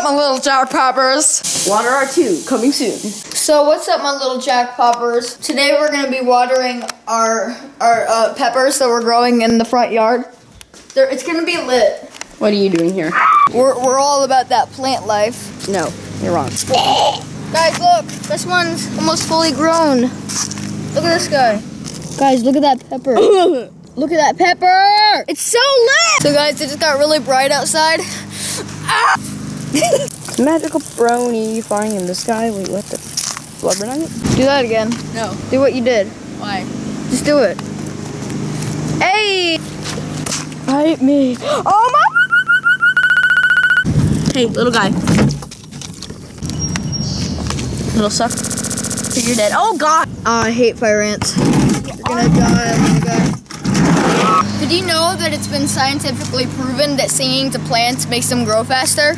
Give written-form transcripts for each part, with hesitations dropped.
up, my little jack poppers? Water R2 coming soon. So what's up, my little jack poppers? Today we're gonna be watering our peppers that we're growing in the front yard. It's gonna be lit. What are you doing here? We're all about that plant life. No, you're wrong. Guys, look, this one's almost fully grown. Look at this guy. Guys, look at that pepper. Look at that pepper. It's so lit. So guys, it just got really bright outside. Ah! Magical brony flying in the sky. Wait, what the? Blubber nugget? Do that again. No. Do what you did. Why? Just do it. Hey! Bite me. Oh my! Hey, little guy. Little suck. You're dead. Oh God! I hate fire ants. You're gonna die, little guy. Did you know that it's been scientifically proven that singing to plants makes them grow faster?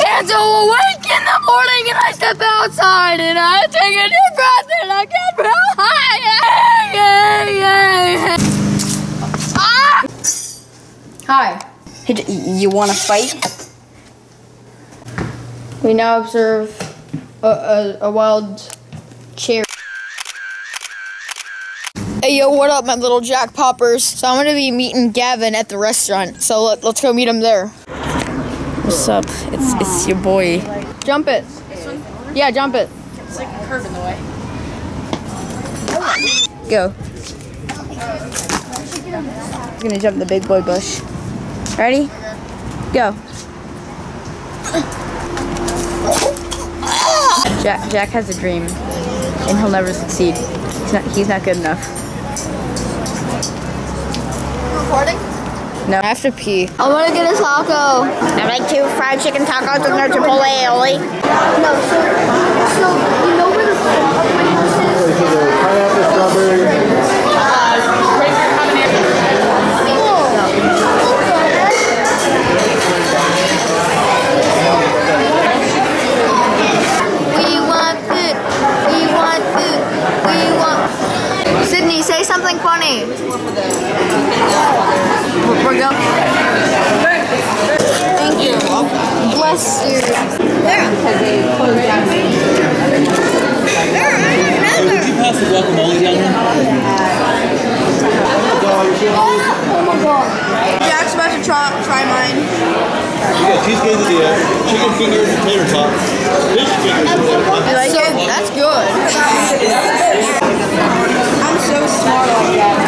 Ants will awake in the morning and I step outside and I take a deep breath and I get real high. Ah! Hi. Hey, you want to fight? We now observe a wild cherry. Hey yo, what up, my little jack poppers? So I'm gonna be meeting Gavin at the restaurant. So let's go meet him there. What's up? It's your boy. Jump it. This one? Yeah, jump it. It's like a curve in the way. Go. He's gonna jump the big boy bush. Ready? Go. Jack has a dream, and he'll never succeed. He's not good enough. Recording? No. I have to pee. I wanna get a taco. I like 2 fried chicken tacos with no chipotle aioli. No, so you know where the house is? Pineapple, strawberry. Sydney, say something funny. We're going. Thank you. Bless you. There. Did you pass the guacamole down here? Oh my god. Jack's about to try mine. We got cheese quesadilla, chicken fingers, and tater tots, fish fingers, and tater tots. That's good. I'm so smart like that.